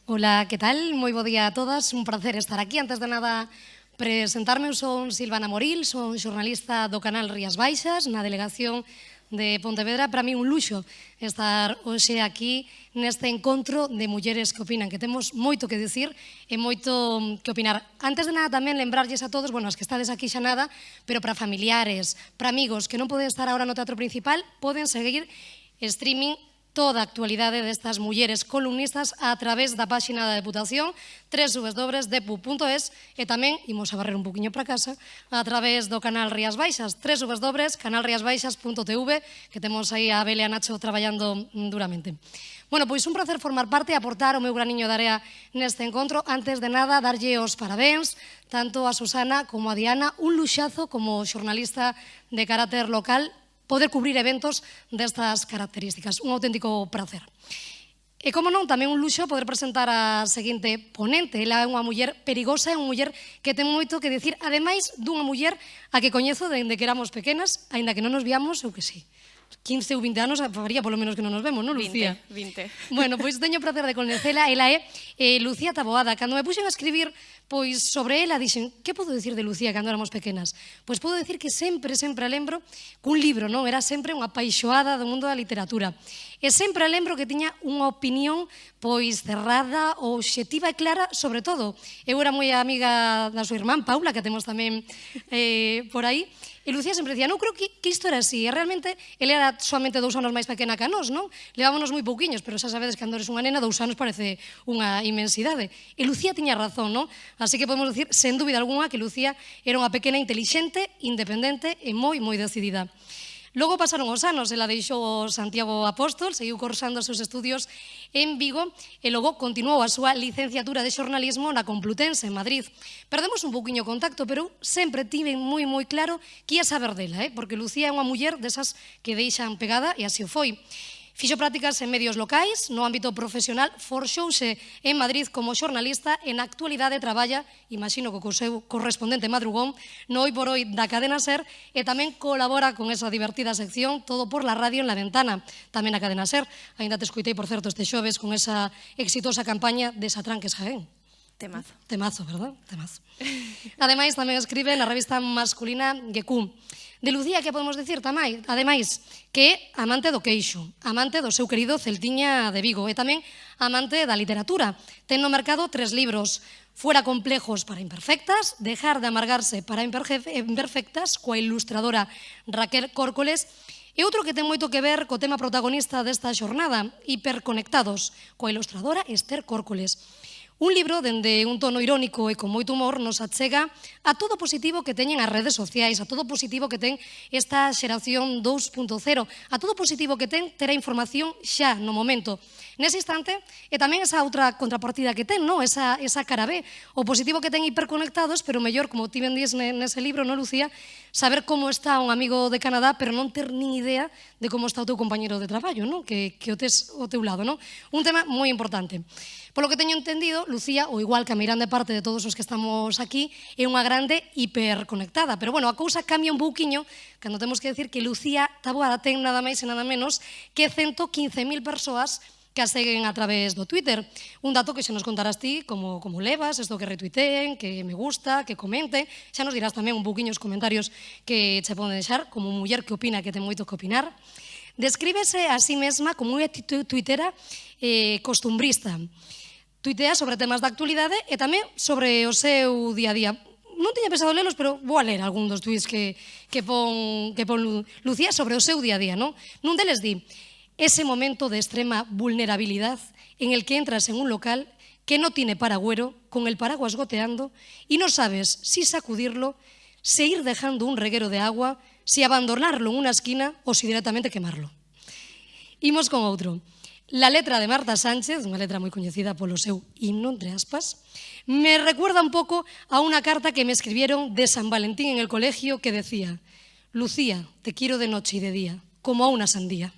Ola, que tal? Moi bo día a todas, un placer estar aquí. Antes de nada, presentarme, son Silvana Moril, son xornalista do canal Rías Baixas, na delegación de Pontevedra. Para mí un luxo estar hoxe aquí neste encontro de mulleres que opinan, que temos moito que dicir e moito que opinar. Antes de nada, tamén lembrarlles a todos, bueno, as que estades aquí xa nada, pero para familiares, para amigos que non poden estar agora no Teatro Principal, poden seguir streaming toda a actualidade destas mulleres columnistas a través da páxina da Deputación www.depu.es e tamén, imos a barrer un poquinho para casa, a través do canal Rías Baixas www.canalriasbaixas.tv, que temos aí a Abel e a Nacho traballando duramente. Bueno, pois un placer formar parte e aportar o meu graniño de area neste encontro. Antes de nada, darlle os parabéns tanto a Susana como a Diana, un luxazo como xornalista de carácter local, poder cubrir eventos destas características. Un auténtico placer. E, como non, tamén un luxo poder presentar a seguinte ponente. Ela é unha muller perigosa, é unha muller que ten moito que dicir, ademais dunha muller a que coñezo dende que éramos pequenas, aínda que non nos viamos, eu que sí, 15 ou 20 anos faría polo menos que non nos vemos, non, Lucía? 20. Bueno, pois teño o placer de coñecela. Ela é Lucía Taboada. Cando me puxen a escribir pois sobre ela, dixen, que podo dicir de Lucía cando éramos pequenas? Pois podo dicir que sempre a lembro cun libro, non? Era sempre unha apaixoada do mundo da literatura. E sempre a lembro que tiña unha opinión pois cerrada, obxectiva e clara sobre todo. Eu era moi amiga da súa irmán, Paula, que temos tamén por aí. E Lucía sempre dicía, non creo que isto era así. E realmente, ele era somente 2 anos máis pequena que a nós, non? Levámonos moi pouquiños, pero xa sabedes que cando eres unha nena, 2 anos parece unha inmensidade. E Lucía tiña razón, non? Así que podemos dicir, sen dúbida alguna, que Lucía era unha pequena intelixente, independente e moi decidida. Logo pasaron os anos, ela deixou o Santiago Apóstol, seguiu cursando os seus estudios en Vigo e logo continuou a súa licenciatura de xornalismo na Complutense, en Madrid. Perdemos un pouquiño o contacto, pero sempre tive moi claro que ia saber dela, porque Lucía é unha muller desas que deixan pegada e así o foi. Fixo prácticas en medios locais, no ámbito profesional, forxouse en Madrid como xornalista e na actualidade traballa, imagino que co seu correspondente madrugón, no Hoy por Hoy da cadena SER e tamén colabora con esa divertida sección Todo por la radio en La Ventana, tamén na cadena SER. Ainda te escoitei, por certo, este xoves con esa exitosa campaña de Satranques Jaén. Temazo. Temazo, verdad? Temazo. Ademais, tamén escribe na revista masculina Gekú. De Lucía, que podemos dicir tamén? Ademais, que é amante do queixo, amante do seu querido Celtiña de Vigo e tamén amante da literatura. Ten no mercado 3 libros: Fuera complejos para imperfectas, Dejar de amargarse para imperfectas, coa ilustradora Raquel Córcoles, e outro que ten moito que ver co tema protagonista desta xornada, Hiperconectados, coa ilustradora Esther Córcoles. Un libro dende un tono irónico e con moito humor nos achega a todo o positivo que teñen as redes sociais, a todo o positivo que ten esta xeración 2.0, a todo o positivo que ten ter a información xa no momento, nese instante, e tamén esa outra contrapartida que ten, non? Esa cara B, o positivo que ten Hiperconectados, pero mellor, como ti ben dís nese libro, non, Lucía, saber como está un amigo de Canadá, pero non ter nin idea de como está o teu compañero de traballo, non? Que o tes ao teu lado, non? Un tema moi importante. Polo que teño entendido, Lucía, ou igual que a meirande parte de todos os que estamos aquí, é unha grande hiperconectada. Pero, bueno, a cousa cambia un pouquiño cando temos que decir que Lucía Taboada ten nada máis e nada menos que 115.000 persoas que a seguen a través do Twitter. Un dato que xa nos contarás ti, como levas, isto que retuiteen, que me gusta, que comente. Xa nos dirás tamén un pouquiño os comentarios que che poden deixar, como muller que opina, que ten moito que opinar. Descríbese a sí mesma como unha tuitera costumbrista. Tuitea sobre temas da actualidade e tamén sobre o seu día a día. Non tiña pensado lelos, pero vou a ler algún dos tuits que pon Lucía sobre o seu día a día, non? Nun deles di: ese momento de extrema vulnerabilidad en el que entras en un local que no tiene paragüero, con el paraguas goteando, y no sabes si sacudirlo, si ir dejando un reguero de agua, si abandonarlo en una esquina o si directamente quemarlo. Imos con outro. La letra de Marta Sánchez, unha letra moi coñecida polo seu himno, entre aspas, me recuerda un pouco a unha carta que me escribieron de San Valentín en el colegio que decía: Lucía, te quiero de noche y de día, como a una sandía.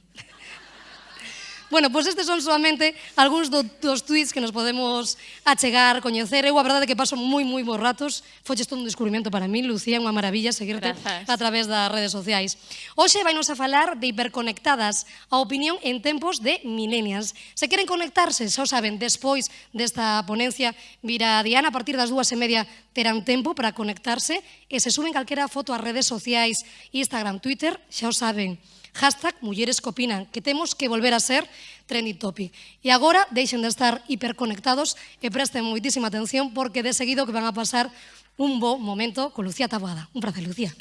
Bueno, pois estes son solamente algúns dos tweets que nos podemos achegar, coñecer. Eu a verdade é que paso moi bons ratos. Foches todo un descubrimento para mí, Lucía, unha maravilla seguirte a través das redes sociais. Hoxe vai nos a falar de hiperconectadas, a opinión en tempos de millennials. Se queren conectarse, xa o saben, despois desta ponencia virá Diana, a partir das 2:30 terán tempo para conectarse e se suben calquera foto ás redes sociais, Instagram, Twitter, xa o saben. Hashtag Mulleres que opinan, que temos que volver a ser trending topic. E agora deixen de estar hiperconectados e presten moitísima atención porque de seguido que van a pasar un bo momento con Lucía Taboada. Un placer, Lucía.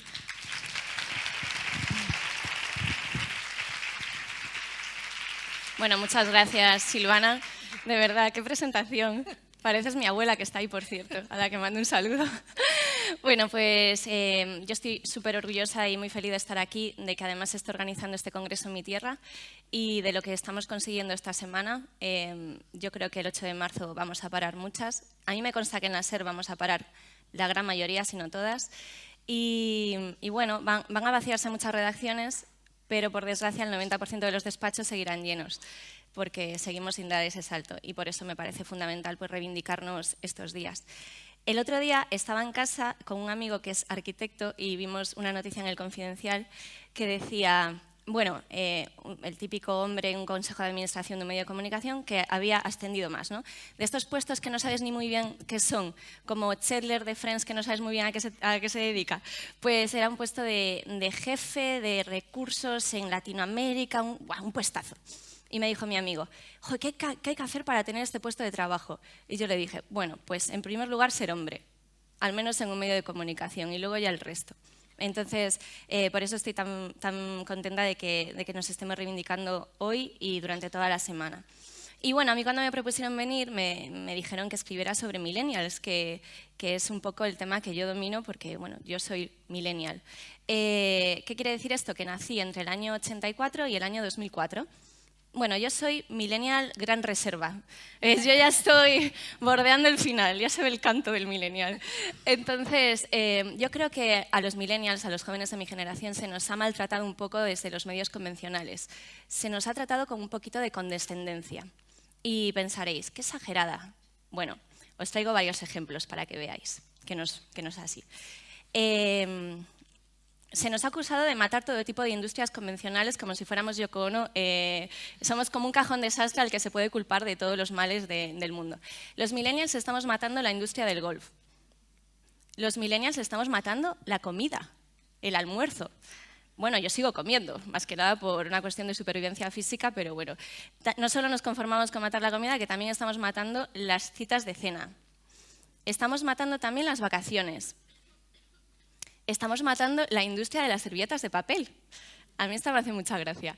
Bueno, muchas gracias, Silvana. De verdad, qué presentación. Pareces mi abuela, que está ahí, por cierto, a la que mando un saludo. Bueno, pues yo estoy súper orgullosa y muy feliz de estar aquí, de que además se esté organizando este congreso en mi tierra y de lo que estamos consiguiendo esta semana. Yo creo que el 8 de marzo vamos a parar muchas. A mí me consta que en la SER vamos a parar la gran mayoría, si no todas. Y bueno, van a vaciarse muchas redacciones, pero por desgracia el 90% de los despachos seguirán llenos, porque seguimos sin dar ese salto y por eso me parece fundamental pues, reivindicarnos estos días. El otro día estaba en casa con un amigo que es arquitecto y vimos una noticia en El Confidencial que decía, bueno, el típico hombre en un consejo de administración de un medio de comunicación que había ascendido más, ¿no? De estos puestos que no sabes ni muy bien qué son, como Chandler de Friends que no sabes muy bien a qué se dedica, pues era un puesto de jefe de recursos en Latinoamérica, un puestazo. Y me dijo mi amigo, ¿qué hay que hacer para tener este puesto de trabajo? Y yo le dije, bueno, pues en primer lugar ser hombre, al menos en un medio de comunicación, y luego ya el resto. Entonces, por eso estoy tan contenta de que nos estemos reivindicando hoy y durante toda la semana. Y bueno, a mí cuando me propusieron venir me dijeron que escribiera sobre millennials, que es un poco el tema que yo domino porque, bueno, yo soy millennial. ¿Qué quiere decir esto? Que nací entre el año 84 y el año 2004. Bueno, yo soy millennial gran reserva. Yo ya estoy bordeando el final, ya se ve el canto del millennial. Entonces, yo creo que a los millennials, a los jóvenes de mi generación, se nos ha maltratado un poco desde los medios convencionales. Se nos ha tratado con un poquito de condescendencia. Y pensaréis, qué exagerada. Bueno, os traigo varios ejemplos para que veáis que no es así. Se nos ha acusado de matar todo tipo de industrias convencionales como si fuéramos Yoko Ono. Somos como un cajón desastre al que se puede culpar de todos los males del mundo. Los millennials estamos matando la industria del golf. Los millennials estamos matando la comida, el almuerzo. Bueno, yo sigo comiendo, más que nada por una cuestión de supervivencia física, pero bueno, no solo nos conformamos con matar la comida, que también estamos matando las citas de cena. Estamos matando también las vacaciones. Estamos matando la industria de las servilletas de papel. A mí esta me hace mucha gracia.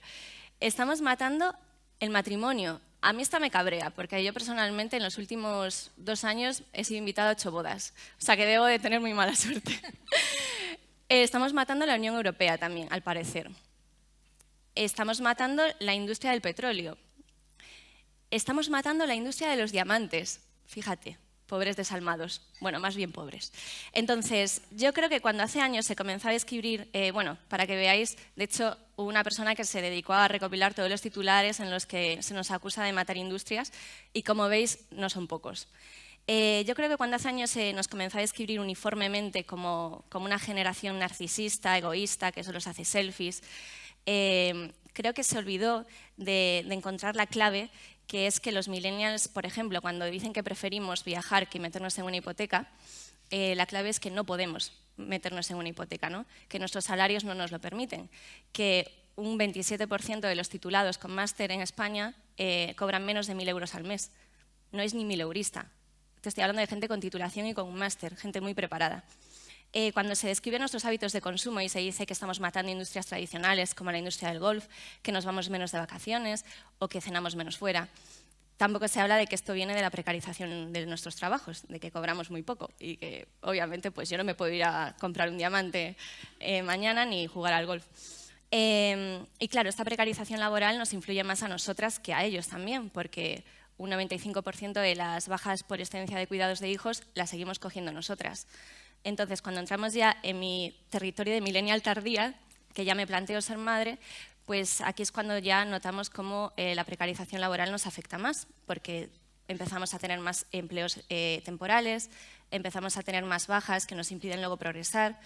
Estamos matando el matrimonio. A mí esta me cabrea, porque yo personalmente en los últimos 2 años he sido invitada a 8 bodas. O sea que debo de tener muy mala suerte. Estamos matando la Unión Europea también, al parecer. Estamos matando la industria del petróleo. Estamos matando la industria de los diamantes. Fíjate. Pobres desalmados, bueno, más bien pobres. Entonces, yo creo que cuando hace años se comenzó a describir, bueno, para que veáis, de hecho, hubo una persona que se dedicó a recopilar todos los titulares en los que se nos acusa de matar industrias y como veis, no son pocos. Yo creo que cuando hace años se nos comenzó a describir uniformemente como una generación narcisista, egoísta, que solo se hace selfies, creo que se olvidó de encontrar la clave, que es que los millennials, por ejemplo, cuando dicen que preferimos viajar que meternos en una hipoteca, la clave es que no podemos meternos en una hipoteca, ¿no? Que nuestros salarios no nos lo permiten, que un 27% de los titulados con máster en España cobran menos de 1.000 euros al mes. No es ni mileurista. Te estoy hablando de gente con titulación y con un máster, gente muy preparada. Cuando se describen nuestros hábitos de consumo y se dice que estamos matando industrias tradicionales como la industria del golf, que nos vamos menos de vacaciones o que cenamos menos fuera, tampoco se habla de que esto viene de la precarización de nuestros trabajos, de que cobramos muy poco y que obviamente pues yo no me puedo ir a comprar un diamante mañana ni jugar al golf. Y claro, esta precarización laboral nos influye más a nosotras que a ellos también, porque un 95% de las bajas por excedencia de cuidados de hijos las seguimos cogiendo nosotras. Entonces, cuando entramos ya en mi territorio de millennial tardía, que ya me planteo ser madre, pues aquí es cuando ya notamos cómo la precarización laboral nos afecta más, porque empezamos a tener más empleos temporales, empezamos a tener más bajas que nos impiden luego progresar.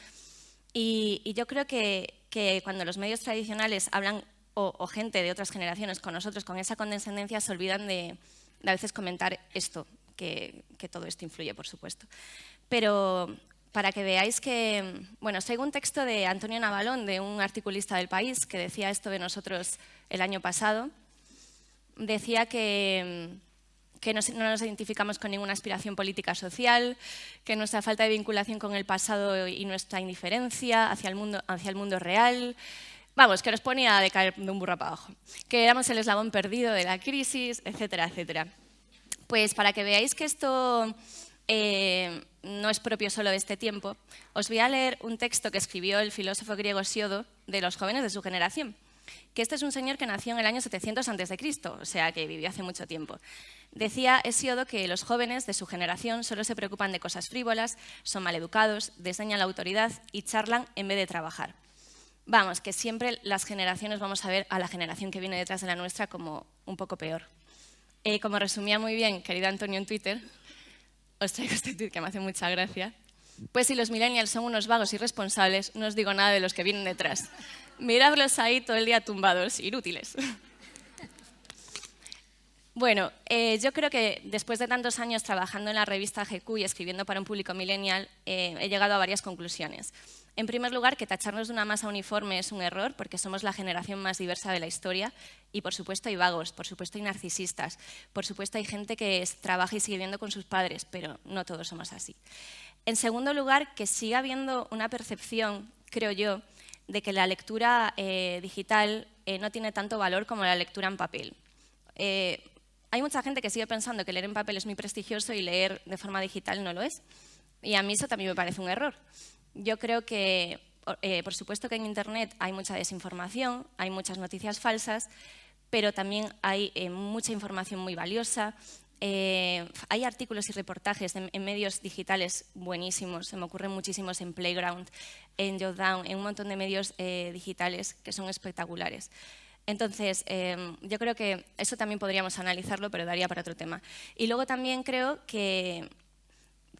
Y yo creo que cuando los medios tradicionales hablan, o gente de otras generaciones con nosotros, con esa condescendencia, se olvidan de a veces comentar esto, que todo esto influye, por supuesto. Pero para que veáis que, bueno, os traigo un texto de Antonio Navalón, de un articulista del País, que decía esto de nosotros el año pasado. Decía que no nos identificamos con ninguna aspiración política social, que nuestra falta de vinculación con el pasado y nuestra indiferencia hacia el mundo real, vamos, que nos ponía de caer de un burro para abajo, que éramos el eslabón perdido de la crisis, etcétera, etcétera. Pues para que veáis que esto no es propio solo de este tiempo, os voy a leer un texto que escribió el filósofo griego Hesíodo de los jóvenes de su generación, que este es un señor que nació en el año 700 a.C., o sea, que vivió hace mucho tiempo. Decía Hesíodo que los jóvenes de su generación solo se preocupan de cosas frívolas, son maleducados, desdeñan la autoridad y charlan en vez de trabajar. Vamos, que siempre las generaciones vamos a ver a la generación que viene detrás de la nuestra como un poco peor. Como resumía muy bien, querido Antonio, en Twitter, os traigo este tweet que me hace mucha gracia. Pues si los millennials son unos vagos irresponsables, no os digo nada de los que vienen detrás. Miradlos ahí todo el día tumbados, inútiles. Bueno, yo creo que después de tantos años trabajando en la revista GQ y escribiendo para un público millennial, he llegado a varias conclusiones. En primer lugar, que tacharnos de una masa uniforme es un error, porque somos la generación más diversa de la historia y, por supuesto, hay vagos, por supuesto, hay narcisistas, por supuesto, hay gente que trabaja y sigue viviendo con sus padres, pero no todos somos así. En segundo lugar, que siga habiendo una percepción, creo yo, de que la lectura digital no tiene tanto valor como la lectura en papel. Hay mucha gente que sigue pensando que leer en papel es muy prestigioso y leer de forma digital no lo es. Y a mí eso también me parece un error. Yo creo que, por supuesto que en Internet hay mucha desinformación, hay muchas noticias falsas, pero también hay mucha información muy valiosa. Hay artículos y reportajes en medios digitales buenísimos, se me ocurren muchísimos en Playground, en Jotdown, en un montón de medios digitales que son espectaculares. Entonces, yo creo que eso también podríamos analizarlo, pero daría para otro tema. Y luego también creo que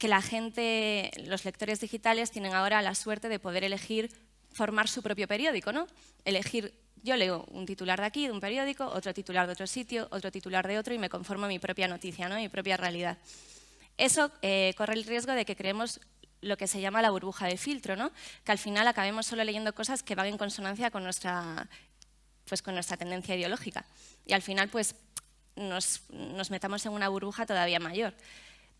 la gente, los lectores digitales, tienen ahora la suerte de poder elegir formar su propio periódico, ¿no? Elegir, yo leo un titular de aquí, de un periódico, otro titular de otro sitio, otro titular de otro y me conformo mi propia noticia, ¿no? Mi propia realidad. Eso corre el riesgo de que creemos lo que se llama la burbuja de filtro, ¿no? Que al final acabemos solo leyendo cosas que van en consonancia con nuestra tendencia ideológica. Y al final, pues, nos metamos en una burbuja todavía mayor.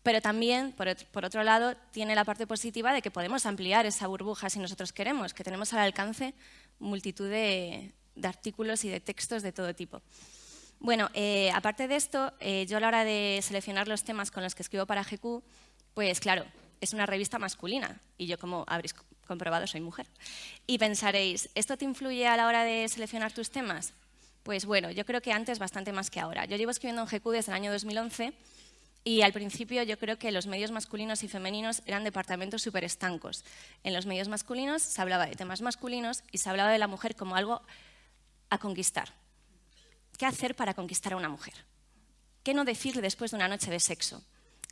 Pero también, por otro lado, tiene la parte positiva de que podemos ampliar esa burbuja si nosotros queremos, que tenemos al alcance multitud de artículos y de textos de todo tipo. Bueno, aparte de esto, yo a la hora de seleccionar los temas con los que escribo para GQ, pues claro, es una revista masculina y yo, como habréis comprobado, soy mujer. Y pensaréis, ¿esto te influye a la hora de seleccionar tus temas? Pues bueno, yo creo que antes bastante más que ahora. Yo llevo escribiendo en GQ desde el año 2011 y al principio yo creo que los medios masculinos y femeninos eran departamentos súper estancos. En los medios masculinos se hablaba de temas masculinos y se hablaba de la mujer como algo a conquistar. ¿Qué hacer para conquistar a una mujer? ¿Qué no decirle después de una noche de sexo?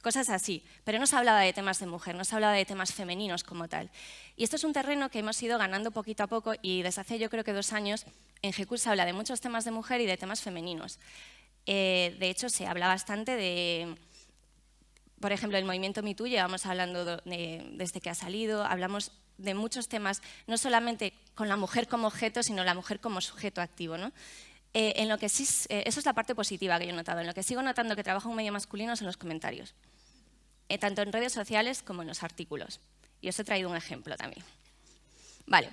Cosas así, pero no se hablaba de temas de mujer, no se hablaba de temas femeninos como tal. Y esto es un terreno que hemos ido ganando poquito a poco y desde hace yo creo que 2 años en GQ se habla de muchos temas de mujer y de temas femeninos. De hecho, se habla bastante de, por ejemplo, el movimiento Me Too, llevamos hablando desde que ha salido, hablamos de muchos temas, no solamente con la mujer como objeto, sino la mujer como sujeto activo, ¿no? En lo que sí, eso es la parte positiva que yo he notado. En lo que sigo notando que trabaja un medio masculino son los comentarios, tanto en redes sociales como en los artículos. Y os he traído un ejemplo también. Vale,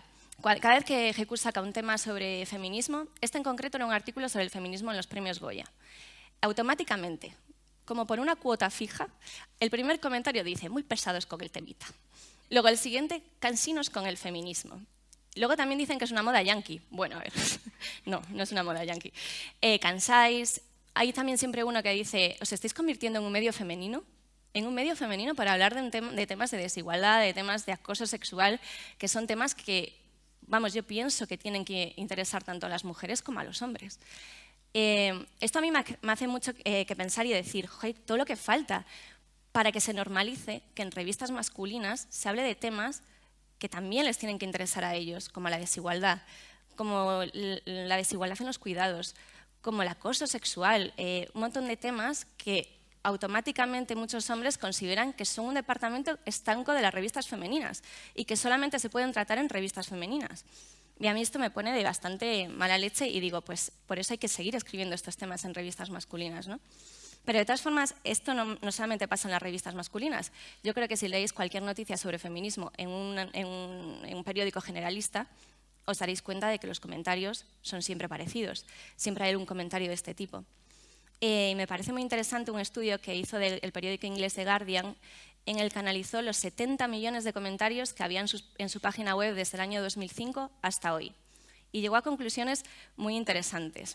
cada vez que GQ saca un tema sobre feminismo, este en concreto era un artículo sobre el feminismo en los premios Goya. Automáticamente, como por una cuota fija, el primer comentario dice, muy pesados con el temita. Luego el siguiente, cansinos con el feminismo. Luego también dicen que es una moda yanqui. Bueno, a ver, no es una moda yanqui. ¿Cansáis? Hay también siempre uno que dice, ¿os estáis convirtiendo en un medio femenino? En un medio femenino para hablar de temas de desigualdad, de temas de acoso sexual, que son temas que vamos, yo pienso que tienen que interesar tanto a las mujeres como a los hombres. Esto a mí me hace mucho que pensar y decir, joder, todo lo que falta para que se normalice que en revistas masculinas se hable de temas que también les tienen que interesar a ellos, como la desigualdad, como la desigualdad en los cuidados, como el acoso sexual, un montón de temas que automáticamente muchos hombres consideran que son un departamento estanco de las revistas femeninas y que solamente se pueden tratar en revistas femeninas. Y a mí esto me pone de bastante mala leche y digo, pues por eso hay que seguir escribiendo estos temas en revistas masculinas, ¿no? Pero de todas formas, esto no solamente pasa en las revistas masculinas. Yo creo que si leéis cualquier noticia sobre feminismo en un periódico generalista, os daréis cuenta de que los comentarios son siempre parecidos. Siempre hay un comentario de este tipo. Me parece muy interesante un estudio que hizo el periódico inglés The Guardian, en el que analizó los 70 millones de comentarios que había en su página web desde el año 2005 hasta hoy. Y llegó a conclusiones muy interesantes.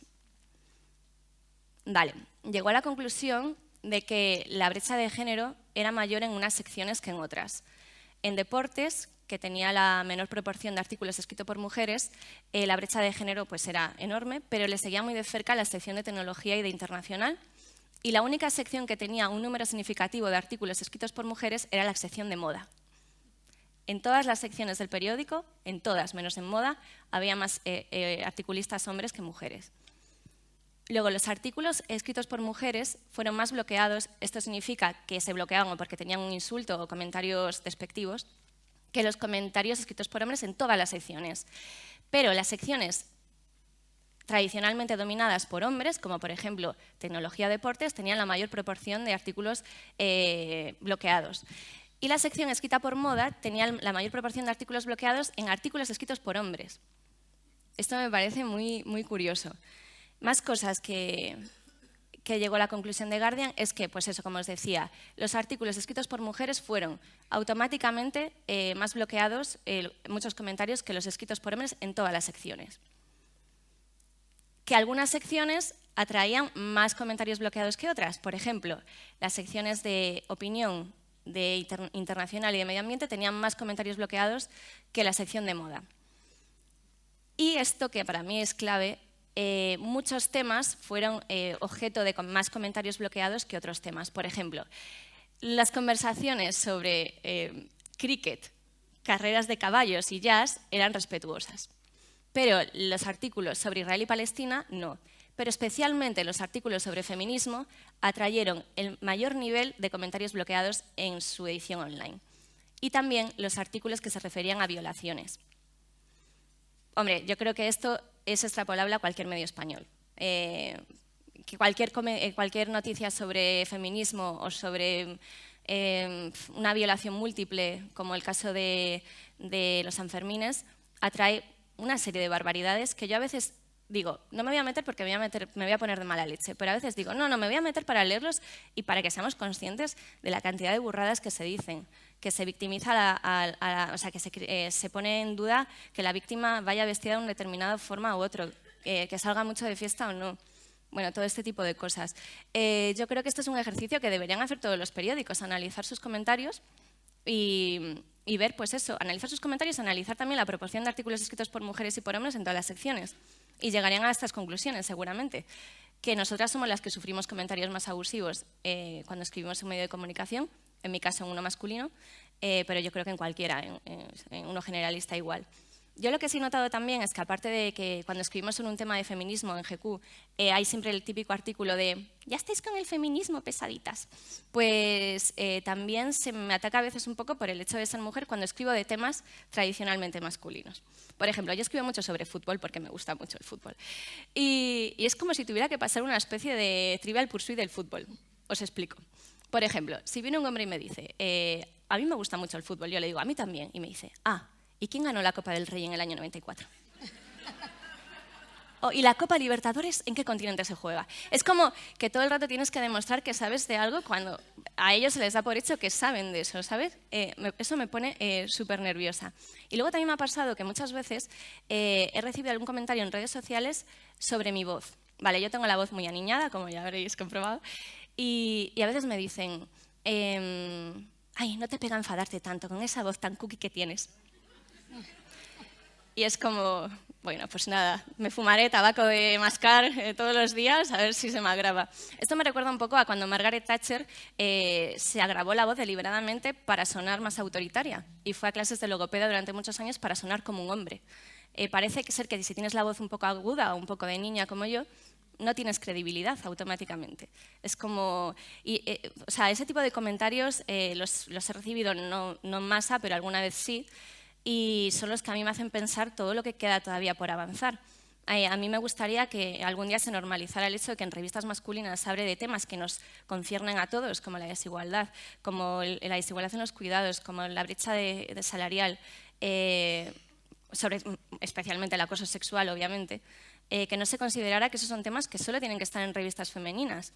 Llegó a la conclusión de que la brecha de género era mayor en unas secciones que en otras. En deportes, que tenía la menor proporción de artículos escritos por mujeres, la brecha de género pues, era enorme, pero le seguía muy de cerca la sección de tecnología y de internacional, y la única sección que tenía un número significativo de artículos escritos por mujeres era la sección de moda. En todas las secciones del periódico, en todas menos en moda, había más articulistas hombres que mujeres. Luego, los artículos escritos por mujeres fueron más bloqueados. Esto significa que se bloqueaban o porque tenían un insulto o comentarios despectivos, que los comentarios escritos por hombres en todas las secciones. Pero las secciones tradicionalmente dominadas por hombres, como por ejemplo tecnología o deportes, tenían la mayor proporción de artículos bloqueados. Y la sección escrita por moda tenía la mayor proporción de artículos bloqueados en artículos escritos por hombres. Esto me parece muy, muy curioso. Más cosas que llegó a la conclusión de Guardian es que, pues eso, como os decía, los artículos escritos por mujeres fueron automáticamente más bloqueados, muchos comentarios, que los escritos por hombres en todas las secciones. Que algunas secciones atraían más comentarios bloqueados que otras. Por ejemplo, las secciones de opinión, de internacional y de medio ambiente tenían más comentarios bloqueados que la sección de moda. Y esto, que para mí es clave, muchos temas fueron objeto de más comentarios bloqueados que otros temas. Por ejemplo, las conversaciones sobre cricket, carreras de caballos y jazz eran respetuosas, pero los artículos sobre Israel y Palestina no. Pero especialmente los artículos sobre feminismo atrayeron el mayor nivel de comentarios bloqueados en su edición online. Y también los artículos que se referían a violaciones. Hombre, yo creo que esto es extrapolable a cualquier medio español. Que cualquier noticia sobre feminismo o sobre una violación múltiple, como el caso de los Sanfermines, atrae una serie de barbaridades que yo a veces digo, no me voy a meter porque me voy a poner de mala leche, pero a veces digo, no, me voy a meter para leerlos y para que seamos conscientes de la cantidad de burradas que se dicen, que se victimiza, o sea, que se pone en duda que la víctima vaya vestida de una determinada forma u otro, que salga mucho de fiesta o no. Bueno, todo este tipo de cosas. Yo creo que esto es un ejercicio que deberían hacer todos los periódicos, analizar sus comentarios y ver, pues eso, analizar sus comentarios, analizar también la proporción de artículos escritos por mujeres y por hombres en todas las secciones. Y llegarían a estas conclusiones, seguramente, que nosotras somos las que sufrimos comentarios más abusivos cuando escribimos en medio de comunicación, en mi caso en uno masculino, pero yo creo que en cualquiera, en uno generalista igual. Yo lo que sí he notado también es que, aparte de que cuando escribimos sobre un tema de feminismo en GQ, hay siempre el típico artículo de «ya estáis con el feminismo, pesaditas», pues también se me ataca a veces un poco por el hecho de ser mujer cuando escribo de temas tradicionalmente masculinos. Por ejemplo, yo escribo mucho sobre fútbol porque me gusta mucho el fútbol. Y es como si tuviera que pasar una especie de Trivial Pursuit del fútbol. Os explico. Por ejemplo, si viene un hombre y me dice «a mí me gusta mucho el fútbol», yo le digo «a mí también», y me dice «ah, ¿y quién ganó la Copa del Rey en el año 94? ¿Y la Copa Libertadores en qué continente se juega? Es como que todo el rato tienes que demostrar que sabes de algo cuando a ellos se les da por hecho que saben de eso, ¿sabes? Eso me pone súper nerviosa. Y luego también me ha pasado que muchas veces he recibido algún comentario en redes sociales sobre mi voz. Vale, yo tengo la voz muy aniñada, como ya habréis comprobado, y a veces me dicen «ay, no te pega enfadarte tanto con esa voz tan cookie que tienes». y es como, bueno, pues nada, me fumaré tabaco de mascar todos los días a ver si se me agrava. Esto me recuerda un poco a cuando Margaret Thatcher se agravó la voz deliberadamente para sonar más autoritaria y fue a clases de logopeda durante muchos años para sonar como un hombre. Parece ser que si tienes la voz un poco aguda o un poco de niña como yo, no tienes credibilidad automáticamente. Es como, o sea, ese tipo de comentarios los he recibido no en masa, pero alguna vez sí, y son los que a mí me hacen pensar todo lo que queda todavía por avanzar. A mí me gustaría que algún día se normalizara el hecho de que en revistas masculinas se hable de temas que nos conciernen a todos, como la desigualdad, como la desigualdad en los cuidados, como la brecha salarial, especialmente el acoso sexual, obviamente, que no se considerara que esos son temas que solo tienen que estar en revistas femeninas.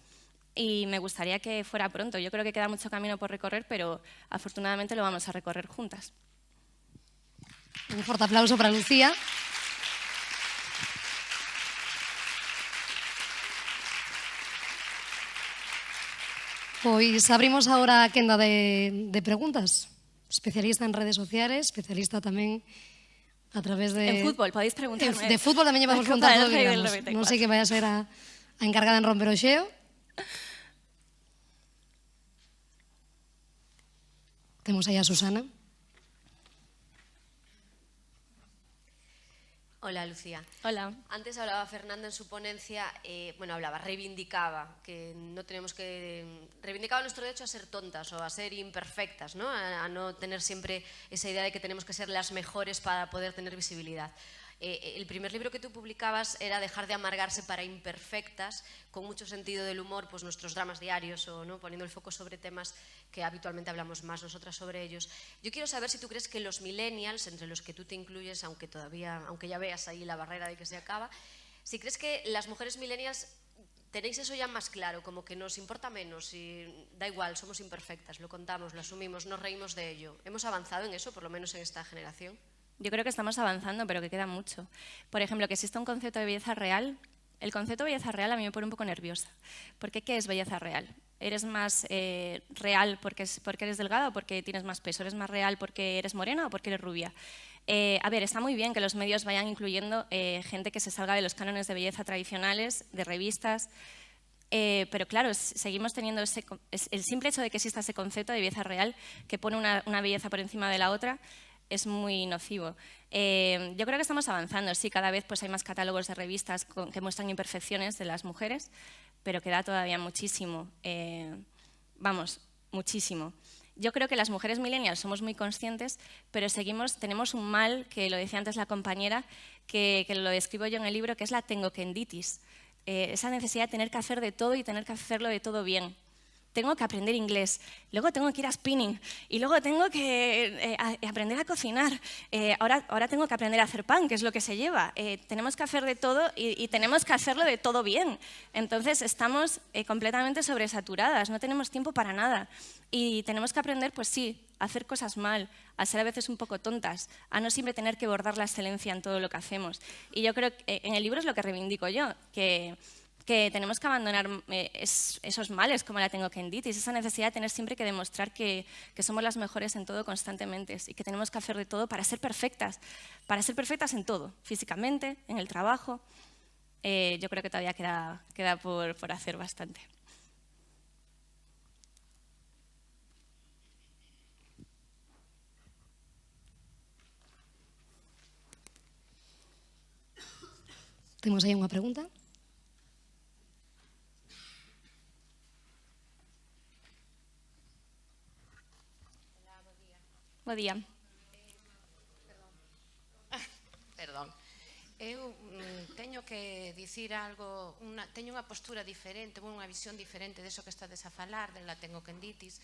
Y me gustaría que fuera pronto. Yo creo que queda mucho camino por recorrer, pero afortunadamente lo vamos a recorrer juntas. Un fuerte aplauso para Lucía. Pois abrimos ahora a quenda de preguntas. Especialista en redes sociales, especialista tamén a través de... En fútbol, podéis preguntarme. De fútbol tamén llevamos preguntar todo, digamos. Non sei que vai a ser a encargada en romper o xeo. Temos aí a Susana. Hola, Lucía. Hola. Antes hablaba Fernando en su ponencia, reivindicaba que no tenemos que... Reivindicaba nuestro derecho a ser tontas o a ser imperfectas, ¿no? A no tener siempre esa idea de que tenemos que ser las mejores para poder tener visibilidad. El primer libro que tú publicabas era Dejar de amargarse para imperfectas, con mucho sentido del humor, pues nuestros dramas diarios, o ¿no? Poniendo el foco sobre temas que habitualmente hablamos más nosotras sobre ellos. Yo quiero saber si tú crees que los millennials, entre los que tú te incluyes, aunque ya veas ahí la barrera de que se acaba, si crees que las mujeres millennials tenéis eso ya más claro, como que nos importa menos y da igual, somos imperfectas, lo contamos, lo asumimos, nos reímos de ello. ¿Hemos avanzado en eso, por lo menos en esta generación? Yo creo que estamos avanzando, pero que queda mucho. Por ejemplo, que exista un concepto de belleza real. El concepto de belleza real a mí me pone un poco nerviosa. Porque ¿qué es belleza real? ¿Eres más real porque eres delgada o porque tienes más peso? ¿Eres más real porque eres morena o porque eres rubia? A ver, está muy bien que los medios vayan incluyendo gente que se salga de los cánones de belleza tradicionales, de revistas, pero claro, seguimos teniendo el simple hecho de que exista ese concepto de belleza real que pone una belleza por encima de la otra, es muy nocivo. Yo creo que estamos avanzando, sí, cada vez pues hay más catálogos de revistas que muestran imperfecciones de las mujeres, pero queda todavía muchísimo, muchísimo. Yo creo que las mujeres millennials somos muy conscientes, pero tenemos un mal, que lo decía antes la compañera, que lo describo yo en el libro, que es la tengokenditis, esa necesidad de tener que hacer de todo y tener que hacerlo de todo bien. Tengo que aprender inglés, luego tengo que ir a spinning y luego tengo que aprender a cocinar. Ahora tengo que aprender a hacer pan, que es lo que se lleva. Tenemos que hacer de todo y tenemos que hacerlo de todo bien. Entonces estamos completamente sobresaturadas, no tenemos tiempo para nada. Y tenemos que aprender, pues sí, a hacer cosas mal, a ser a veces un poco tontas, a no siempre tener que bordar la excelencia en todo lo que hacemos. Y yo creo que en el libro es lo que reivindico yo, que tenemos que abandonar esos males como la tengokenditis, esa necesidad de tener siempre que demostrar que somos las mejores en todo constantemente y que tenemos que hacer de todo para ser perfectas en todo, físicamente, en el trabajo. Yo creo que todavía queda por hacer bastante. Temos aí unha pregunta. Bo día. Perdón. Eu teño que dicir algo, teño unha postura diferente, unha visión diferente deso que estades a falar, de la tengokenditis.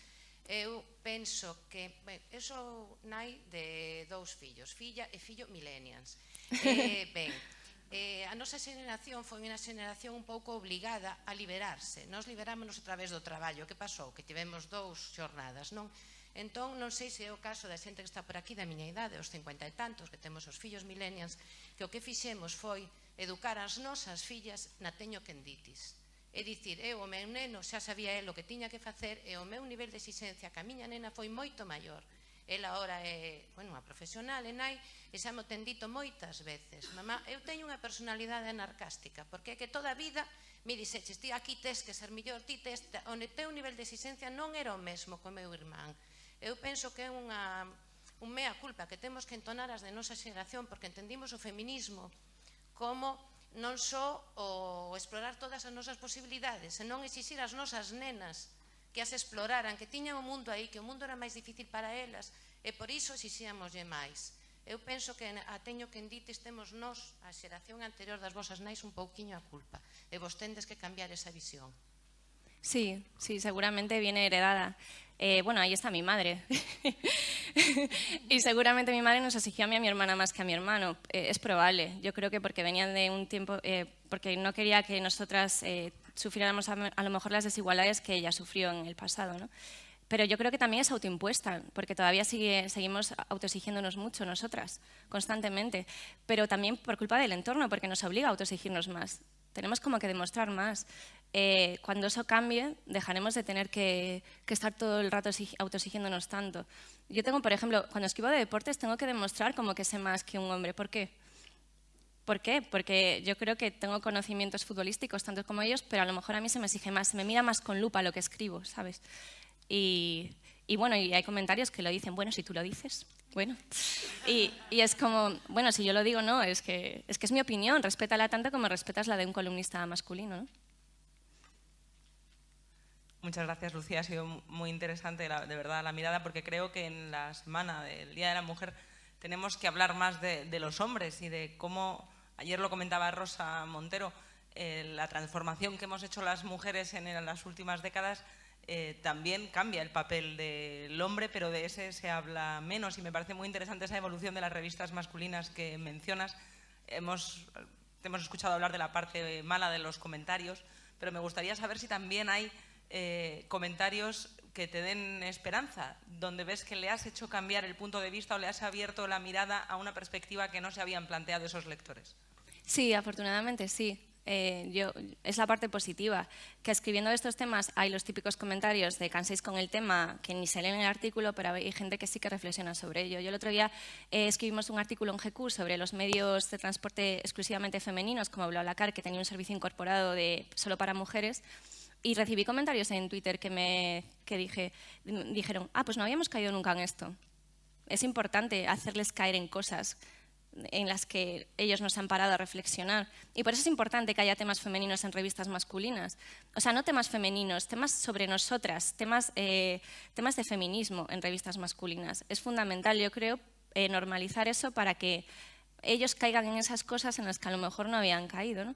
Eu penso que, eso nai de dous fillos, filla e fillo millennials. A nosa xeneración foi unha xeneración un pouco obligada a liberarse. Nos liberámonos a través do traballo. Que pasou? Que tivemos 2 xornadas, non? Entón, non sei se é o caso da xente que está por aquí da miña idade, os 50 e tantos, que temos os fillos millennials, que o que fixemos foi educar as nosas fillas na tengokenditis. É dicir, o meu neno xa sabía o que tiña que facer e o meu nivel de exigencia ca miña nena foi moito maior. ela ahora é unha profesional e nai, e xa mo ten dito moitas veces: mamá, eu teño unha personalidade anarcástica, porque é que toda a vida me dixeches, ti aquí tes que ser millor, ti tes, onde teu nivel de exigencia non era o mesmo co meu irmán. Eu penso que é un mea culpa que temos que entonar as de nosa xeración, porque entendimos o feminismo como non só o explorar todas as nosas posibilidades, senón exixir ás nosas nenas que as exploraran, que tiñan o mundo aí, que o mundo era máis difícil para elas, e por iso exixíamoslle máis. Eu penso que a teño que en dites temos nós, a xeración anterior das vosas nais, un pouquiño a culpa, e vos tendes que cambiar esa visión. Sí, sí, seguramente viene heredada. Bueno, ahí está mi madre. Y seguramente mi madre nos exigió a mí y a mi hermana más que a mi hermano. Es probable. Yo creo que porque venían de un tiempo, porque no quería que nosotras sufriéramos a lo mejor las desigualdades que ella sufrió en el pasado, ¿no? Pero yo creo que también es autoimpuesta, porque todavía seguimos autoexigiéndonos mucho nosotras, constantemente. Pero también por culpa del entorno, porque nos obliga a autoexigirnos más. Tenemos como que demostrar más. Cuando eso cambie, dejaremos de tener que estar todo el rato autoexigiéndonos tanto. Yo tengo, por ejemplo, cuando escribo de deportes, tengo que demostrar como que sé más que un hombre. ¿Por qué? ¿Por qué? Porque yo creo que tengo conocimientos futbolísticos, tantos como ellos, pero a lo mejor a mí se me exige más, se me mira más con lupa lo que escribo, ¿sabes? Y bueno, y hay comentarios que lo dicen, bueno, si tú lo dices, bueno. Y es como, bueno, si yo lo digo, no, es que es mi opinión, respétala tanto como respetas la de un columnista masculino, ¿no? Muchas gracias, Lucía. Ha sido muy interesante, de verdad, la mirada, porque creo que en la semana del Día de la Mujer tenemos que hablar más de los hombres y de cómo, ayer lo comentaba Rosa Montero, la transformación que hemos hecho las mujeres en las últimas décadas también cambia el papel del hombre, pero de ese se habla menos, y me parece muy interesante esa evolución de las revistas masculinas que mencionas. Te hemos escuchado hablar de la parte mala de los comentarios, pero me gustaría saber si también hay comentarios que te den esperanza, donde ves que le has hecho cambiar el punto de vista o le has abierto la mirada a una perspectiva que no se habían planteado esos lectores. Sí, afortunadamente sí. Es la parte positiva, que escribiendo estos temas hay los típicos comentarios de canséis con el tema, que ni se leen en el artículo, pero hay gente que sí que reflexiona sobre ello. Yo el otro día escribimos un artículo en GQ sobre los medios de transporte exclusivamente femeninos, como BlaBlaCar, que tenía un servicio incorporado solo para mujeres, y recibí comentarios en Twitter que dijeron, pues no habíamos caído nunca en esto. Es importante hacerles caer en cosas en las que ellos nos han parado a reflexionar. Y por eso es importante que haya temas femeninos en revistas masculinas. O sea, no temas femeninos, temas sobre nosotras, temas de feminismo en revistas masculinas. Es fundamental, yo creo, normalizar eso para que ellos caigan en esas cosas en las que a lo mejor no habían caído, ¿no?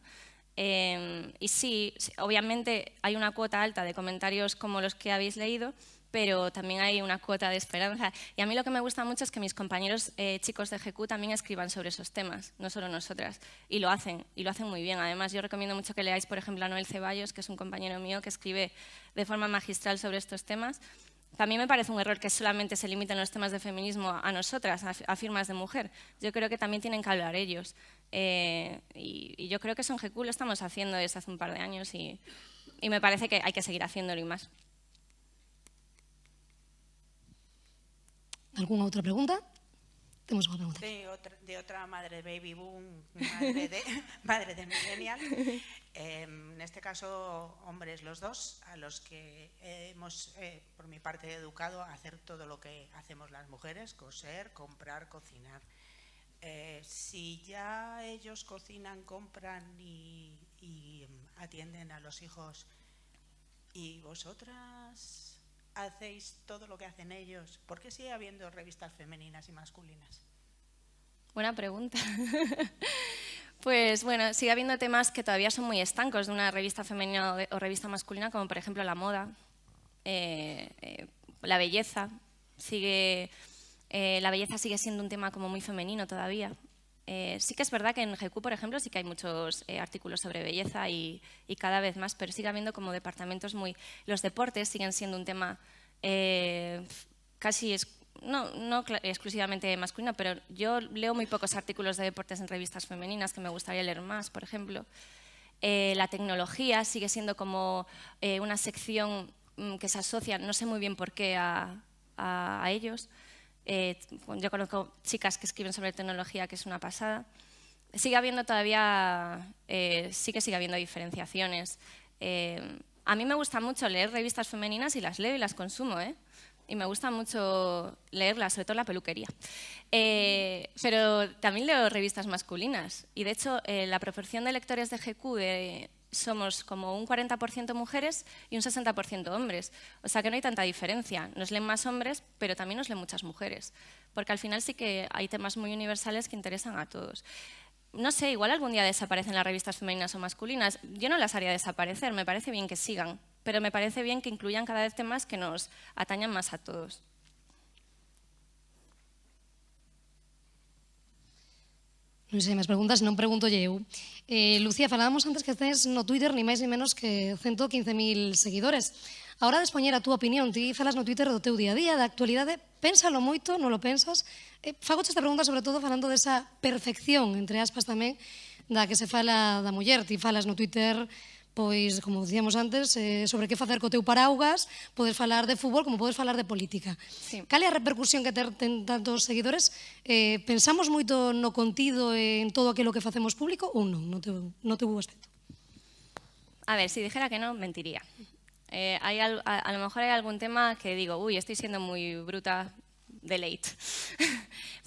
Y sí, obviamente hay una cuota alta de comentarios como los que habéis leído, pero también hay una cuota de esperanza. Y a mí lo que me gusta mucho es que mis compañeros chicos de GQ también escriban sobre esos temas, no solo nosotras, y lo hacen muy bien. Además, yo recomiendo mucho que leáis, por ejemplo, a Noel Ceballos, que es un compañero mío que escribe de forma magistral sobre estos temas. También me parece un error que solamente se limiten los temas de feminismo a nosotras, a firmas de mujer. Yo creo que también tienen que hablar ellos. Y yo creo que eso en GQ lo estamos haciendo desde hace un par de años y me parece que hay que seguir haciéndolo y más. ¿Alguna otra pregunta? Tenemos una pregunta. De otra madre de baby boom, madre de millennial. En este caso, hombres los dos, a los que hemos, por mi parte, educado a hacer todo lo que hacemos las mujeres: coser, comprar, cocinar. Si ya ellos cocinan, compran y atienden a los hijos, ¿y vosotras hacéis todo lo que hacen ellos? ¿Por qué sigue habiendo revistas femeninas y masculinas? Buena pregunta. Pues bueno, sigue habiendo temas que todavía son muy estancos de una revista femenina o revista masculina, como por ejemplo la moda, la belleza. La belleza sigue siendo un tema como muy femenino todavía. Sí que es verdad que en GQ, por ejemplo, sí que hay muchos artículos sobre belleza y cada vez más, pero sigue habiendo como departamentos muy... Los deportes siguen siendo un tema casi, no exclusivamente masculino, pero yo leo muy pocos artículos de deportes en revistas femeninas, que me gustaría leer más, por ejemplo. La tecnología sigue siendo como una sección que se asocia, no sé muy bien por qué, a ellos. Yo conozco chicas que escriben sobre tecnología, que es una pasada. Sigue habiendo todavía, sí que sigue habiendo diferenciaciones. A mí me gusta mucho leer revistas femeninas y las leo y las consumo, y me gusta mucho leerlas, sobre todo la peluquería. Pero también leo revistas masculinas y de hecho la proporción de lectores de GQ somos como un 40% mujeres y un 60% hombres. O sea que no hay tanta diferencia. Nos leen más hombres, pero también nos leen muchas mujeres. Porque al final sí que hay temas muy universales que interesan a todos. No sé, igual algún día desaparecen las revistas femeninas o masculinas. Yo no las haría desaparecer, me parece bien que sigan, pero me parece bien que incluyan cada vez temas que nos atañan más a todos. Non sei, máis preguntas, non pregunto eu. Lucía, falábamos antes que tes no Twitter ni máis ni menos que 115.000 seguidores. A hora de expoñer a túa opinión, ti falas no Twitter do teu día a día, da actualidade, pénsalo moito, non lo pensas? Fagoche esta pregunta sobre todo falando desa perfección, entre aspas tamén, da que se fala da muller. Ti falas no Twitter, pois, como dicíamos antes, sobre que facer co teu paraugas, podes falar de fútbol como podes falar de política. Sí. Cal é a repercusión que ten tantos seguidores? Pensamos moito no contido e en todo aquilo que facemos público ou non, no teu aspecto? A ver, si dijera que no, mentiría. A lo mejor hay algún tema que digo, uy, estoy siendo muy bruta de late.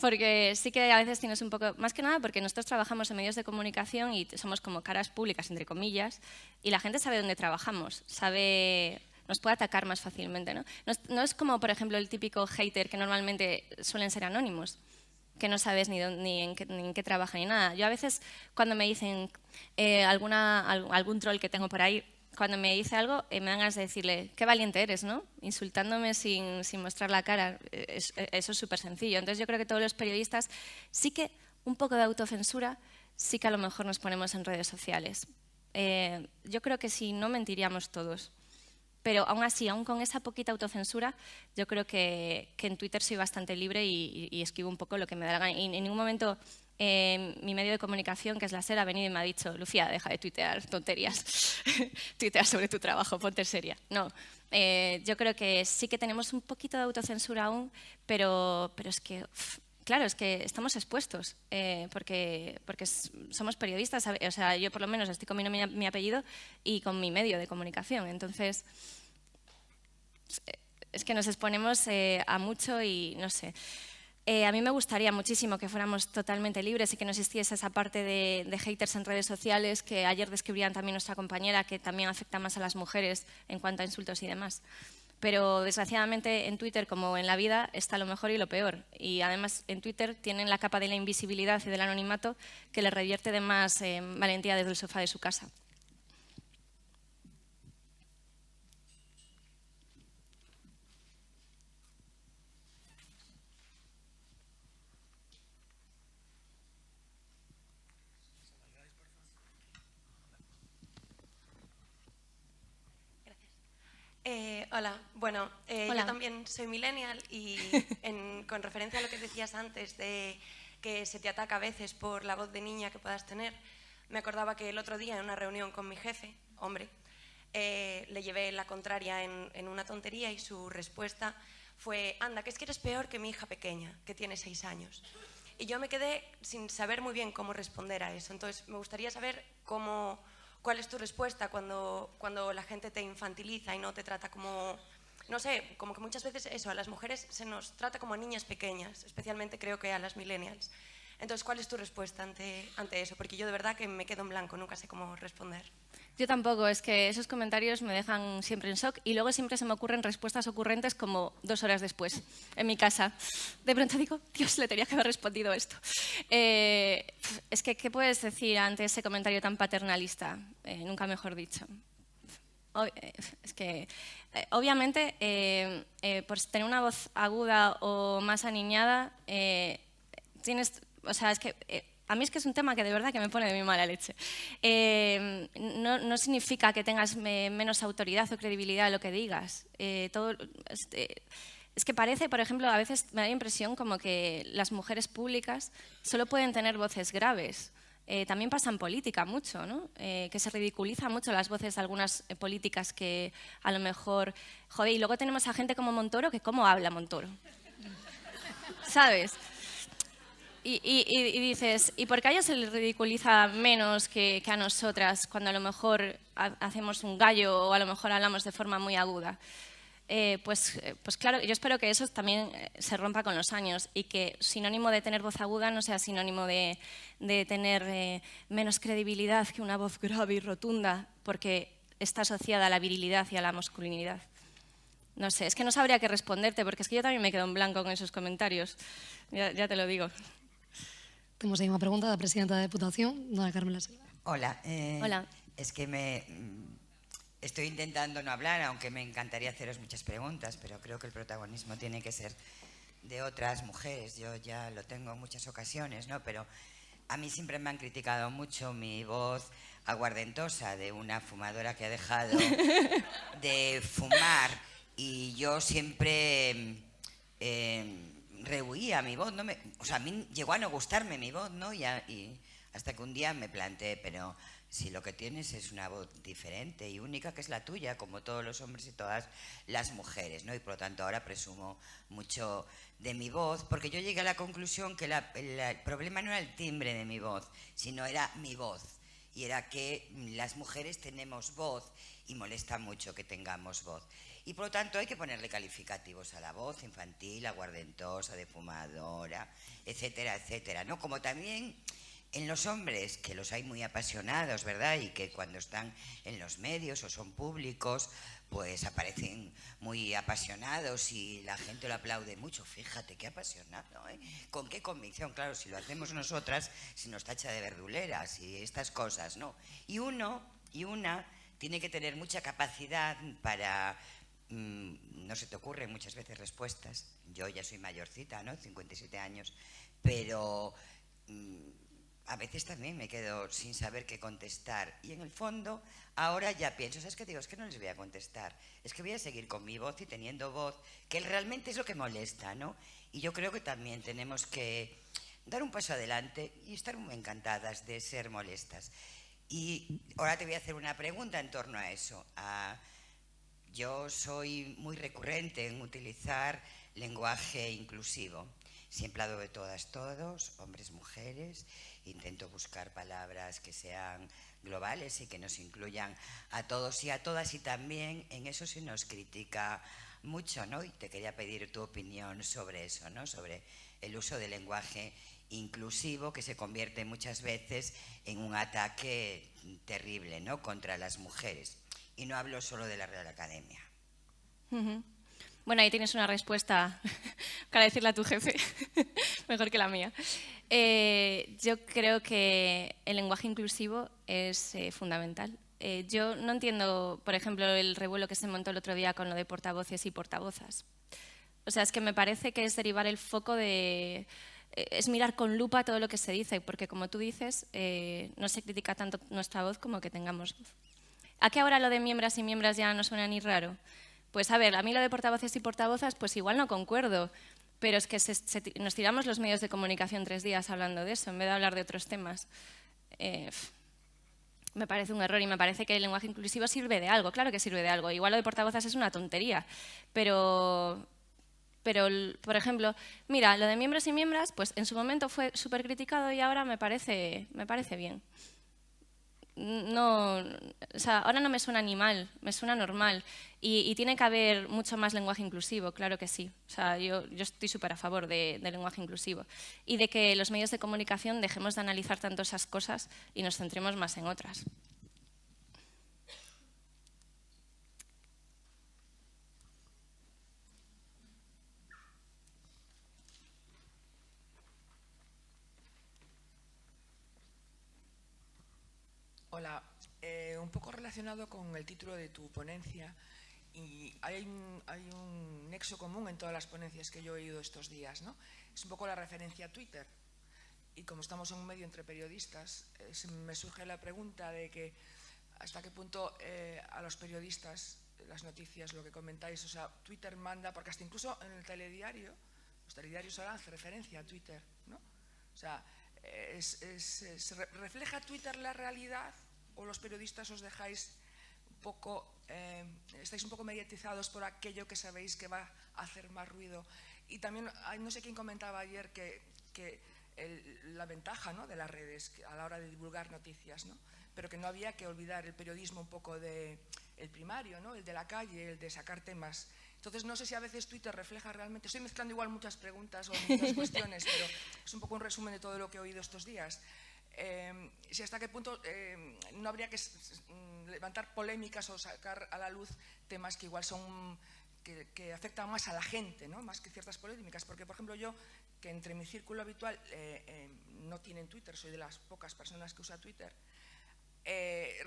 Porque sí que a veces tienes un poco, más que nada porque nosotros trabajamos en medios de comunicación y somos como caras públicas, entre comillas, y la gente sabe dónde trabajamos, nos puede atacar más fácilmente, ¿no? No es como, por ejemplo, el típico hater que normalmente suelen ser anónimos, que no sabes ni en qué trabaja ni nada. Yo a veces, cuando me dicen algún troll que tengo por ahí, cuando me dice algo, me dan ganas de decirle, qué valiente eres, ¿no? Insultándome sin mostrar la cara. Eso es súper sencillo. Entonces yo creo que todos los periodistas sí que un poco de autocensura sí que a lo mejor nos ponemos en redes sociales. Yo creo que sí, no mentiríamos todos. Pero aún así, aún con esa poquita autocensura, yo creo que en Twitter soy bastante libre y escribo un poco lo que me da la gana. Y en ningún momento mi medio de comunicación, que es la SER, ha venido y me ha dicho, Lucía, deja de tuitear tonterías, tuitea sobre tu trabajo, ponte seria. No, yo creo que sí que tenemos un poquito de autocensura aún, pero es que, claro, es que estamos expuestos, porque somos periodistas, o sea, yo por lo menos estoy con mi apellido y con mi medio de comunicación, entonces es que nos exponemos a mucho y no sé. A mí me gustaría muchísimo que fuéramos totalmente libres y que no existiese esa parte de haters en redes sociales que ayer describían también nuestra compañera, que también afecta más a las mujeres en cuanto a insultos y demás. Pero desgraciadamente en Twitter, como en la vida, está lo mejor y lo peor. Y además en Twitter tienen la capa de la invisibilidad y del anonimato que les revierte de más valentía desde el sofá de su casa. Hola, bueno, Hola. yo también soy millennial y con referencia a lo que decías antes de que se te ataca a veces por la voz de niña que puedas tener, me acordaba que el otro día en una reunión con mi jefe, hombre, le llevé la contraria en una tontería y su respuesta fue, anda, que es que eres peor que mi hija pequeña, que tiene 6 años. Y yo me quedé sin saber muy bien cómo responder a eso, entonces me gustaría saber ¿cuál es tu respuesta cuando la gente te infantiliza y no te trata como, no sé, como que muchas veces eso, a las mujeres se nos trata como a niñas pequeñas, especialmente creo que a las millennials. Entonces, ¿cuál es tu respuesta ante eso? Porque yo de verdad que me quedo en blanco, nunca sé cómo responder. Yo tampoco, es que esos comentarios me dejan siempre en shock y luego siempre se me ocurren respuestas ocurrentes como 2 horas después, en mi casa. De pronto digo, Dios, le tenía que haber respondido esto. Es que, ¿qué puedes decir ante ese comentario tan paternalista? Nunca mejor dicho. Es que, obviamente, por tener una voz aguda o más aniñada, o sea, es que a mí es que es un tema que de verdad que me pone de muy mala leche. No significa que tengas menos autoridad o credibilidad en lo que digas. Es que parece, por ejemplo, a veces me da la impresión como que las mujeres públicas solo pueden tener voces graves. También pasa en política mucho, ¿no? Que se ridiculiza mucho las voces de algunas políticas que a lo mejor... Joder, y luego tenemos a gente como Montoro, que ¿cómo habla Montoro? ¿sabes? Y dices, ¿y por qué a ellos se les ridiculiza menos que a nosotras cuando a lo mejor hacemos un gallo o a lo mejor hablamos de forma muy aguda? Pues claro, yo espero que eso también se rompa con los años y que sinónimo de tener voz aguda no sea sinónimo de tener menos credibilidad que una voz grave y rotunda, porque está asociada a la virilidad y a la masculinidad. No sé, es que no sabría qué responderte, porque es que yo también me quedo en blanco con esos comentarios, ya te lo digo. Temos aí unha pregunta da presidenta da Deputación, dona Carmela Silva. Hola. Hola. Es que estoy intentando no hablar, aunque me encantaría haceros muchas preguntas, pero creo que el protagonismo tiene que ser de otras mujeres. Yo ya lo tengo en muchas ocasiones, ¿no? Pero a mí siempre me han criticado mucho mi voz aguardentosa de una fumadora que ha dejado de fumar, y yo siempre rehuía mi voz, o sea, a mí llegó a no gustarme mi voz, ¿no? Y hasta que un día me planteé, pero si lo que tienes es una voz diferente y única, que es la tuya, como todos los hombres y todas las mujeres, ¿no? Y por lo tanto ahora presumo mucho de mi voz, porque yo llegué a la conclusión que el problema no era el timbre de mi voz, sino era mi voz. Y era que las mujeres tenemos voz y molesta mucho que tengamos voz. Y por lo tanto hay que ponerle calificativos a la voz: infantil, aguardentosa, de fumadora, etcétera, etcétera, ¿no? Como también en los hombres, que los hay muy apasionados, ¿verdad? Y que cuando están en los medios o son públicos, pues aparecen muy apasionados y la gente lo aplaude mucho. Fíjate, qué apasionado, ¿eh? Con qué convicción. Claro, si lo hacemos nosotras, se nos tacha de verduleras y estas cosas, ¿no? Y uno y una tiene que tener mucha capacidad para... no se te ocurren muchas veces respuestas. Yo ya soy mayorcita, ¿no? 57 años, pero... a veces también me quedo sin saber qué contestar, y en el fondo ahora ya pienso, ¿sabes qué digo? Es que no les voy a contestar, es que voy a seguir con mi voz y teniendo voz, que realmente es lo que molesta, ¿no? Y yo creo que también tenemos que dar un paso adelante y estar muy encantadas de ser molestas. Y ahora te voy a hacer una pregunta en torno a eso. Yo soy muy recurrente en utilizar lenguaje inclusivo. Siempre hablo de todas, todos, hombres, mujeres. Intento buscar palabras que sean globales y que nos incluyan a todos y a todas, y también en eso se nos critica mucho, ¿no? Y te quería pedir tu opinión sobre eso, ¿no? Sobre el uso del lenguaje inclusivo, que se convierte muchas veces en un ataque terrible, ¿no? Contra las mujeres. Y no hablo solo de la Real Academia. Bueno, ahí tienes una respuesta para decirle a tu jefe, mejor que la mía. Yo creo que el lenguaje inclusivo es fundamental. Yo no entiendo, por ejemplo, el revuelo que se montó el otro día con lo de portavoces y portavozas. O sea, es que me parece que es derivar el foco de... es mirar con lupa todo lo que se dice, porque como tú dices, no se critica tanto nuestra voz como que tengamos voz. ¿A qué ahora lo de miembros y miembros ya no suena ni raro? Pues a ver, a mí lo de portavoces y portavozas, pues igual no concuerdo, pero es que nos tiramos los medios de comunicación 3 días hablando de eso, en vez de hablar de otros temas. Me parece un error y me parece que el lenguaje inclusivo sirve de algo, claro que sirve de algo. Igual lo de portavozas es una tontería, pero por ejemplo, mira, lo de miembros y miembras, pues en su momento fue súper criticado y ahora me parece bien. No, o sea, ahora no me suena animal, me suena normal, y tiene que haber mucho más lenguaje inclusivo, claro que sí. O sea, yo estoy súper a favor del lenguaje inclusivo y de que los medios de comunicación dejemos de analizar tanto esas cosas y nos centremos más en otras. Hola, un poco relacionado con el título de tu ponencia, y hay un nexo común en todas las ponencias que yo he oído estos días, ¿no? Es un poco la referencia a Twitter, y como estamos en un medio entre periodistas, me surge la pregunta de que hasta qué punto a los periodistas, las noticias, lo que comentáis, o sea, Twitter manda, porque hasta incluso en el telediario, los telediarios ahora hacen referencia a Twitter, ¿no? O sea, ¿refleja Twitter la realidad o los periodistas os dejáis un poco, estáis un poco mediatizados por aquello que sabéis que va a hacer más ruido Y también, no sé quién comentaba ayer que la ventaja, ¿no?, de las redes a la hora de divulgar noticias, ¿no?, pero que no había que olvidar el periodismo un poco el primario, ¿no?, el de la calle, el de sacar temas. Entonces, no sé si a veces Twitter refleja realmente... Estoy mezclando igual muchas preguntas o muchas cuestiones, pero es un poco un resumen de todo lo que he oído estos días. Si hasta qué punto no habría que levantar polémicas o sacar a la luz temas que igual son... que afectan más a la gente, ¿no?, más que ciertas polémicas. Porque, por ejemplo, yo, que entre mi círculo habitual no tienen Twitter, soy de las pocas personas que usa Twitter,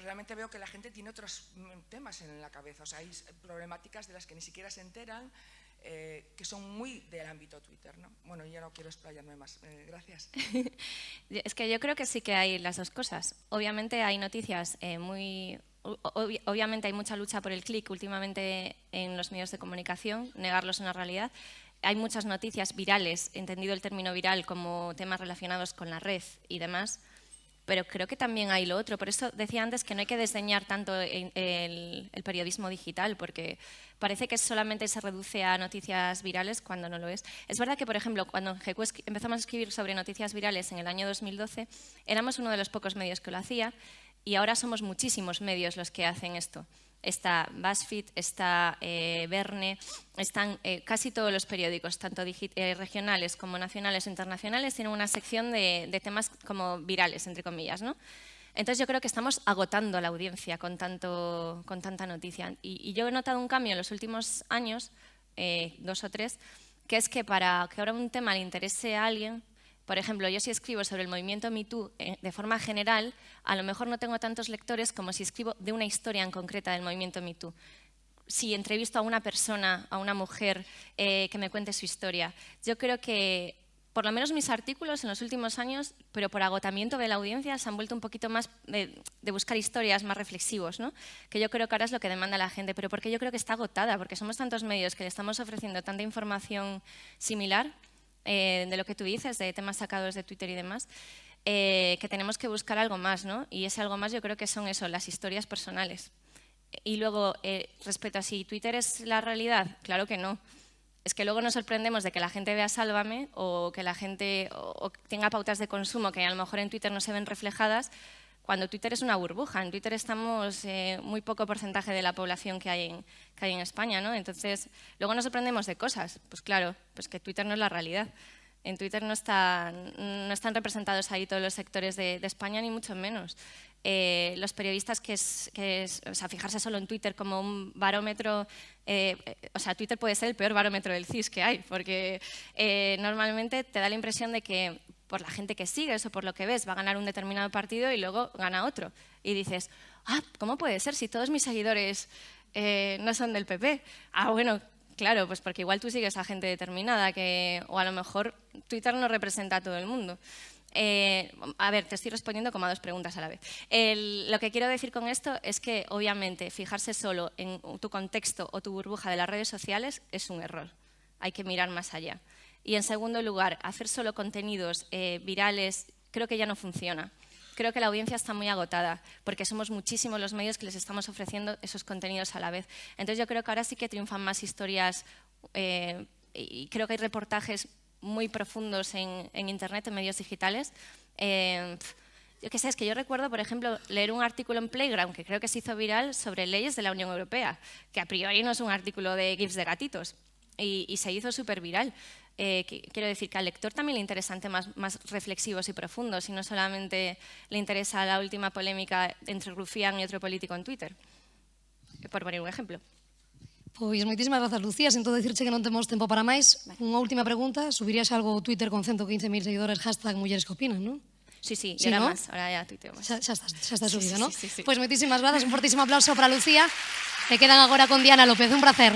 realmente veo que la gente tiene otros temas en la cabeza. O sea, hay problemáticas de las que ni siquiera se enteran, que son muy del ámbito Twitter, ¿no? Bueno, ya no quiero explayarme más. Gracias. Es que yo creo que sí que hay las dos cosas. Obviamente hay noticias obviamente hay mucha lucha por el clic últimamente en los medios de comunicación, negarlo es una realidad. Hay muchas noticias virales, entendido el término viral como temas relacionados con la red y demás, pero creo que también hay lo otro. Por eso decía antes que no hay que desdeñar tanto el periodismo digital, porque parece que solamente se reduce a noticias virales cuando no lo es. Es verdad que, por ejemplo, cuando en GQ empezamos a escribir sobre noticias virales en el año 2012, éramos uno de los pocos medios que lo hacía, y ahora somos muchísimos medios los que hacen esto. Está BuzzFeed, está Verne, están casi todos los periódicos, tanto regionales como nacionales o internacionales, tienen una sección de temas como virales, entre comillas, ¿no? Entonces yo creo que estamos agotando la audiencia con tanta noticia. Y yo he notado un cambio en los últimos años, 2 o 3, que es que para que ahora un tema le interese a alguien, por ejemplo, yo si escribo sobre el movimiento MeToo de forma general, a lo mejor no tengo tantos lectores como si escribo de una historia en concreta del movimiento MeToo. Si entrevisto a una persona, a una mujer, que me cuente su historia. Yo creo que, por lo menos mis artículos en los últimos años, pero por agotamiento de la audiencia, se han vuelto un poquito más de buscar historias más reflexivos, ¿no? Que yo creo que ahora es lo que demanda la gente, pero porque yo creo que está agotada, porque somos tantos medios que le estamos ofreciendo tanta información similar, de lo que tú dices, de temas sacados de Twitter y demás, que tenemos que buscar algo más, ¿no? Y ese algo más yo creo que son eso, las historias personales. Y luego, respecto a si Twitter es la realidad, claro que no. Es que luego nos sorprendemos de que la gente vea Sálvame o que la gente o tenga pautas de consumo que a lo mejor en Twitter no se ven reflejadas, cuando Twitter es una burbuja. En Twitter estamos muy poco porcentaje de la población que hay en España, ¿no? Entonces, luego nos sorprendemos de cosas. Pues claro, pues que Twitter no es la realidad. En Twitter no están representados ahí todos los sectores de España, ni mucho menos. Los periodistas o sea, fijarse solo en Twitter como un barómetro, o sea, Twitter puede ser el peor barómetro del CIS que hay, porque normalmente te da la impresión de que por la gente que sigues o por lo que ves va a ganar un determinado partido y luego gana otro. Y dices, ¿cómo puede ser si todos mis seguidores no son del PP? Bueno, claro, pues porque igual tú sigues a gente determinada, o a lo mejor Twitter no representa a todo el mundo. A ver, te estoy respondiendo como a 2 preguntas a la vez. Lo que quiero decir con esto es que, obviamente, fijarse solo en tu contexto o tu burbuja de las redes sociales es un error. Hay que mirar más allá. Y, en segundo lugar, hacer solo contenidos virales creo que ya no funciona. Creo que la audiencia está muy agotada, porque somos muchísimos los medios que les estamos ofreciendo esos contenidos a la vez. Entonces yo creo que ahora sí que triunfan más historias y creo que hay reportajes muy profundos en Internet, en medios digitales. Yo qué sé, es que yo recuerdo, por ejemplo, leer un artículo en Playground, que creo que se hizo viral, sobre leyes de la Unión Europea, que a priori no es un artículo de GIFs de gatitos, y se hizo súper viral. Quiero decir que al lector también le interesan temas más reflexivos y profundos y no solamente le interesa la última polémica entre Rufián y otro político en Twitter, por poner un ejemplo. Pois moitísimas grazas, Lucía. Sinto dicirche que non temos tempo para máis. Unha última pregunta. Subirías algo ao Twitter con 115.000 seguidores, hashtag mulleres que opinan, non? Sí, Sí, ahora ¿no? más, ahora ya tuiteo más. Xa está subida, Sí, ¿no? sí. Pois moitísimas grazas, un fortísimo aplauso para Lucía. E quedan agora con Diana López. Un placer.